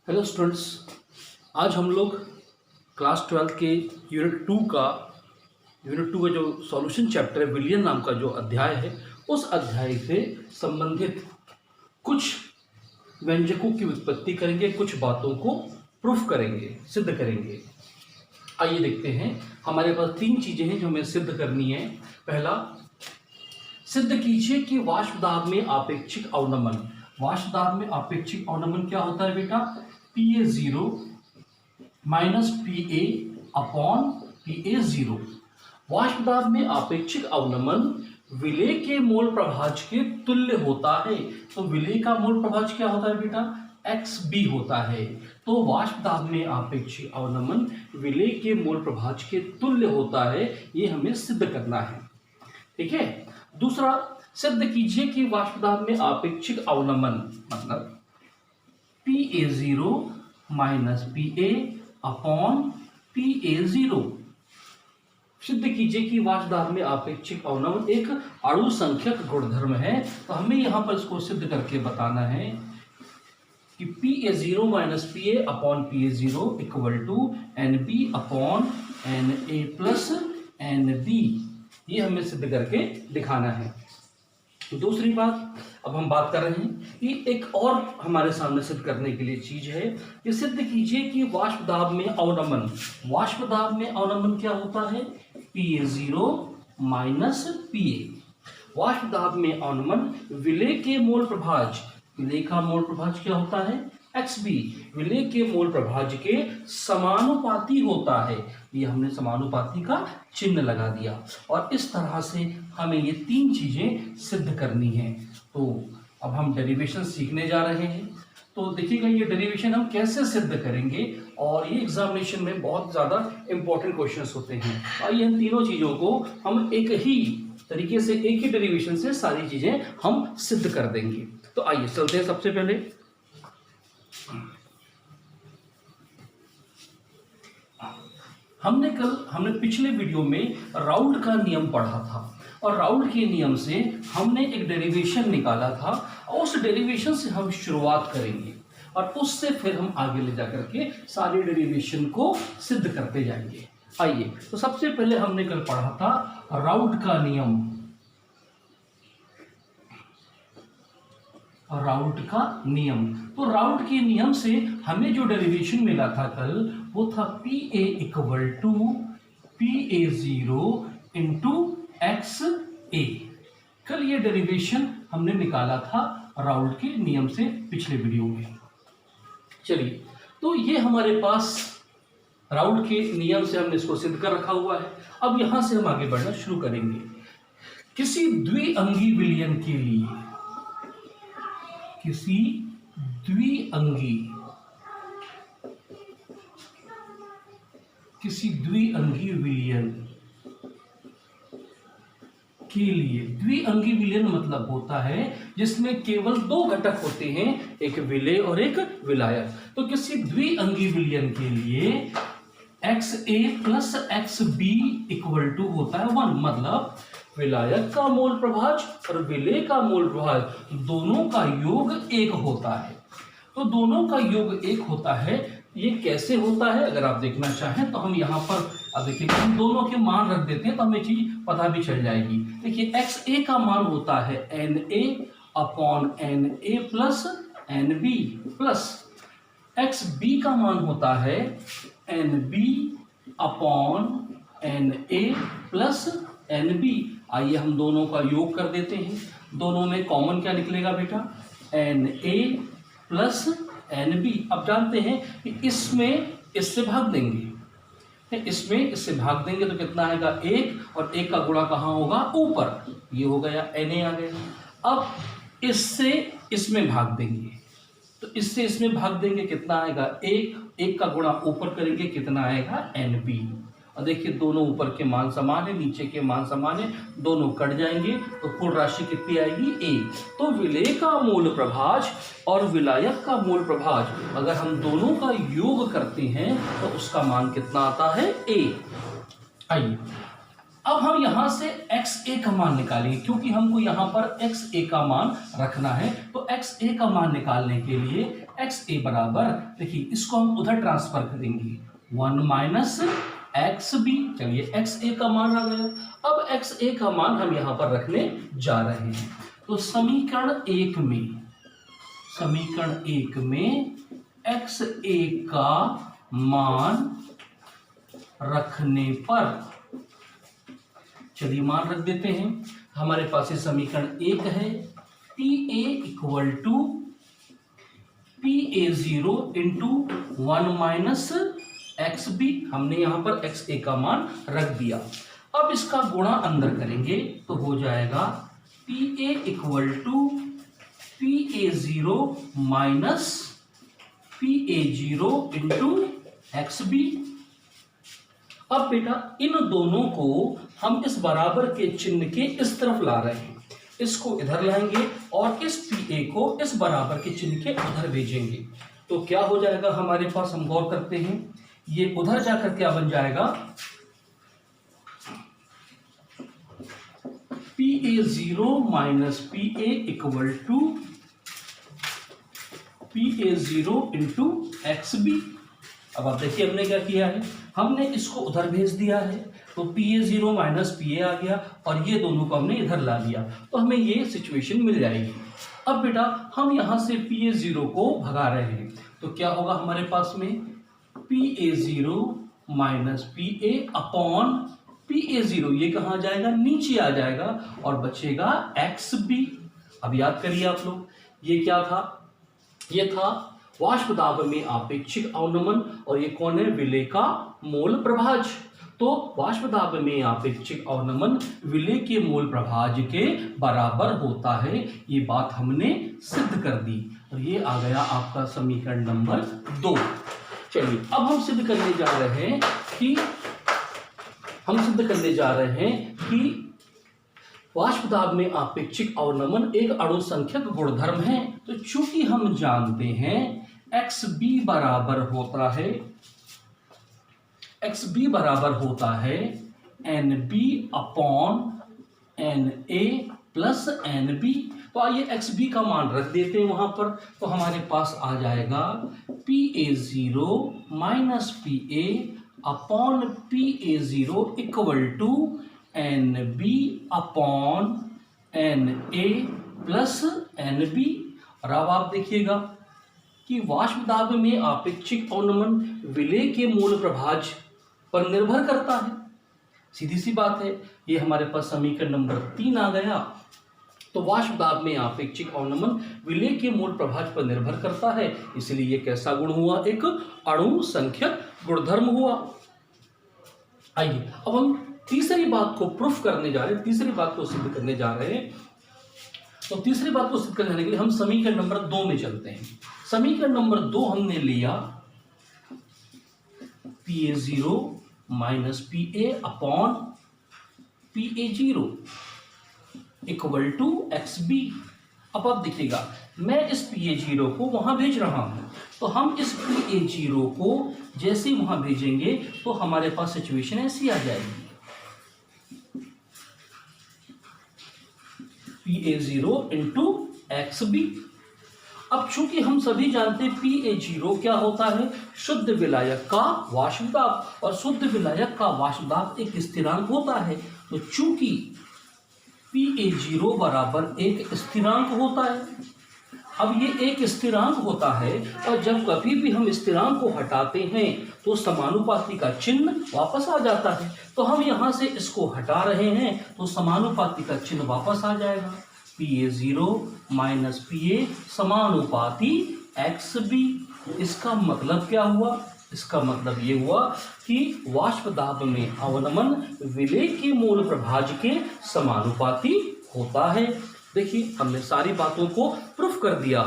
Hello students, आज हम लोग क्लास 12 के यूनिट 2 का जो सॉल्यूशन चैप्टर है, विलियन नाम का जो अध्याय है, उस अध्याय से संबंधित कुछ व्यंजकों की व्युत्पत्ति करेंगे, कुछ बातों को प्रूफ करेंगे, सिद्ध करेंगे। आइए देखते हैं। हमारे पास 3 चीज़ें हैं जो हमें सिद्ध करनी है। पहला, सिद्ध कीजिए कि वाष्प दाब में आपेक्षिक अवनमन। वाष्प दाब में आपेक्षिक अवनमन क्या होता है बेटा? PA0 minus PA upon PA0। वाष्प दाब में आपेक्षिक अवनमन विलेय के मोल प्रभाज के तुल्य होता है। तो विलेय का मोल प्रभाज क्या होता है बेटा? XB होता है। तो वाष्प दाब में आपेक्षिक अवनमन विलेय के मोल प्रभाज के तुल्य होता है, ये हमें सिद्ध करना है। ठीक है। दूसरा, सिद्ध कीजिए कि वाष्प दाब में आपेक्षिक अवनमन मतलब PA0 minus PA upon PA0। सिद्ध कीजिए कि वाष्प दाब में आपेक्षिक अवनमन एक अणु संख्यक गुणधर्म है। तो हमें यहां पर इसको सिद्ध करके बताना है कि PA0 minus PA upon PA0 equal to NB upon NA plus NB। ये हमें सिद्ध करके दिखाना है। दूसरी बात, अब हम बात कर रहे हैं कि एक और हमारे सामने सिद्ध करने के लिए चीज है कि सिद्ध कीजिए कि वाष्प दाब में अवनमन। वाष्प दाब में अवनमन क्या होता है? PA0 minus PA। वाष्प दाब में अवनमन विलेय के मोल प्रभाज, विलेय का मोल प्रभाज क्या होता है? XB। विलेय के मोल प्रभाज के समानुपाती होता है। ये हमने समानुपाती का चिन्ह लगा दिया और इस तरह से हमें ये 3 चीजें सिद्ध करनी है। तो अब हम डेरिवेशन सीखने जा रहे हैं। तो देखिएगा ये डेरिवेशन हम कैसे सिद्ध करेंगे, और ये एग्जामिनेशन में बहुत ज्यादा इंपॉर्टेंट क्वेश्चंस होते हैं। आइए इन तीनों चीजों को हम एक ही तरीके से, एक ही डेरिवेशन से सारी चीजें हम सिद्ध कर देंगे। तो आइए चलते हैं। सबसे पहले हमने पिछले वीडियो में राउल्ट का नियम पढ़ा था और राउल्ट के नियम से हमने एक डेरिवेशन निकाला था और उस डेरिवेशन से हम शुरुआत करेंगे और उससे फिर हम आगे ले जाकर के सारे डेरिवेशन को सिद्ध करते जाएंगे। आइए, तो सबसे पहले हमने कल पढ़ा था राउल्ट का नियम। राउल्ट का नियम, तो राउल्ट के नियम से हमें जो डेरिवेशन मिला था कल, वो था PA equal to PA0 into XA। कल ये डेरिवेशन हमने निकाला था राउल्ट के नियम से पिछले वीडियो में। चलिए, तो ये हमारे पास राउल्ट के नियम से हमने इसको सिद्ध कर रखा हुआ है। अब यहां से हम आगे बढ़ना शुरू करेंगे। किसी द्विअंगी विलयन के लिए, किसी द्विअंगी विलयन के लिए, द्विअंगी विलयन मतलब होता है जिसमें केवल 2 घटक होते हैं, एक विलेय और एक विलायक। तो किसी द्विअंगी विलयन के लिए XA plus XB equal to होता है 1। मतलब विलायक का मोल प्रभाज और विलेय का मोल प्रभाज दोनों का योग 1 होता है। तो दोनों का योग 1 होता है। ये कैसे होता है अगर आप देखना चाहें तो हम यहाँ पर अब देखिए, हम दोनों के मान रख देते हैं तो हमें चीज पता भी चल जाएगी। देखिए, XA का मान होता है NA upon NA plus NB plus XB का मान होता है NB upon NA plus NB। आइए हम दोनों का योग कर देते हैं। दोनों में कॉमन क्या निकलेगा बेटा? NA plus NB। अब जानते हैं कि इसमें इससे भाग देंगे, इसमें इससे भाग देंगे तो कितना आएगा? 1, और 1 का गुणा कहाँ होगा? ऊपर। ये हो गया NA आ गया। अब इससे इसमें भाग देंगे, तो इससे इसमें भाग देंगे, कितना आएगा? 1 का गुणा ऊपर करेंगे, कितना आएगा? NB। और देखिए, दोनों ऊपर के मान समान है, नीचे के मान समान है, दोनों कट जाएंगे तो कुल राशि कितनी आएगी? 1। तो विलेय का मूल प्रभाज और विलायक का मूल प्रभाज अगर हम दोनों का योग करते हैं तो उसका मान कितना आता है? 1। आइए, अब हम यहां से XA का मान निकालेंगे क्योंकि हमको यहां पर XA का मान रखना है। तो XA का मान निकालने के लिए एक्स ए बराबर, देखिए इसको हम उधर ट्रांसफर करेंगे 1 माइनस एक्स बी। चलिए एक्स ए का मान आ गया। अब एक्स ए का मान हम यहां पर रखने जा रहे हैं। तो समीकरण एक में एक्स ए का मान रखने पर, चलिए मान रख देते हैं। हमारे पास ये समीकरण एक है, P A equal to P A zero into 1 minus X B. हमने यहां पर एक्स ए का मान रख दिया। अब इसका गुणा अंदर करेंगे तो हो जाएगा P A equal to P A zero minus P A zero into X B. अब बेटा इन दोनों को हम इस बराबर के चिन्ह के इस तरफ ला रहे हैं, इसको इधर लाएंगे और इस पी ए को इस बराबर के चिन्ह के उधर भेजेंगे। तो क्या हो जाएगा हमारे पास, हम गौर करते हैं, ये उधर जाकर क्या बन जाएगा, P A zero minus P A equal to P A zero into X B. अब आप देखिए हमने क्या किया है, हमने इसको उधर भेज दिया है, तो P A zero minus P A आ गया और ये दोनों को हमने इधर ला लिया, तो हमें ये सिचुएशन मिल जाएगी। अब बेटा हम यहां से पी ए जीरो को भगा रहे हैं, तो क्या होगा हमारे पास में, P A zero minus P A upon P A zero, ये कहाँ जाएगा, नीचे आ जाएगा और बचेगा एक्स बी। अब याद करिए आप लोग, ये क्या था, ये था वाष्प दाब में आपेक्षिक अवनमन और ये कौन है, विलेय का मोल प्रभाज। तो वाष्प दाब में आपेक्षिक अवनमन विलेय के मोल प्रभाज के बराबर होता है, ये बात हमने सिद्ध कर दी और ये आ गया आपका समीकरण नंबर 2। चलिए अब हम सिद्ध करने जा रहे हैं कि वाष्प दाब में आपेक्षिक अवनमन एक अणुसंख्यक गुणधर्म है। तो चूंकि हम जानते हैं एक्स बी बराबर होता है N B upon N A plus N B, तो आइए एक्स बी का मान रख देते हैं वहां पर। तो हमारे पास आ जाएगा P A zero minus P A upon P A zero equal to N B upon N A plus N B. और अब आप देखिएगा कि वाष्प दाब में आपेक्षिक अवनमन विलेय के मूल प्रभाज पर निर्भर करता है, सीधी सी बात है। ये हमारे पास समीकरण नंबर 3 आ गया। तो वाष्प दाब में आपेक्षिक अवनमन विलेय के मूल प्रभाज पर निर्भर करता है, इसलिए ये कैसा गुण हुआ, एक अणु संख्यक गुणधर्म हुआ। आइए अब हम तीसरी बात को प्रूफ करने जा रहे हैं, तीसरी बात को सिद्ध करने जा रहे हैं। तो तीसरी बात को सिद्ध करने के लिए हम समीकरण नंबर 2 में चलते हैं। समीकरण नंबर 2 हमने लिया P A zero minus P A upon P A zero equal to X B. अब आप देखिएगा मैं इस पी ए जीरो को वहां भेज रहा हूं, तो हम इस पी ए जीरो को जैसे ही वहां भेजेंगे तो हमारे पास सिचुएशन ऐसी आ जाएगी, P A zero into X B. अब चूंकि हम सभी जानते हैं पी ए जीरो क्या होता है, शुद्ध विलायक का वाष्प दाब, और शुद्ध विलायक का वाष्प दाब एक स्थिरांक होता है। तो चूंकि पी ए जीरो बराबर एक स्थिरांक होता है, अब ये एक स्थिरांक होता है और जब कभी भी हम स्थिरांक को हटाते हैं तो समानुपाती का चिन्ह वापस आ जाता है। तो हम यहां से इसको हटा रहे हैं तो समानुपाती का चिन्ह वापस आ जाएगा, P A zero minus P ए समानुपाती एक्स बी। इसका मतलब क्या हुआ, इसका मतलब ये हुआ कि वाष्प दाब में अवनमन विलेय के मूल प्रभाज के समानुपाती होता है। देखिए हमने सारी बातों को प्रूफ कर दिया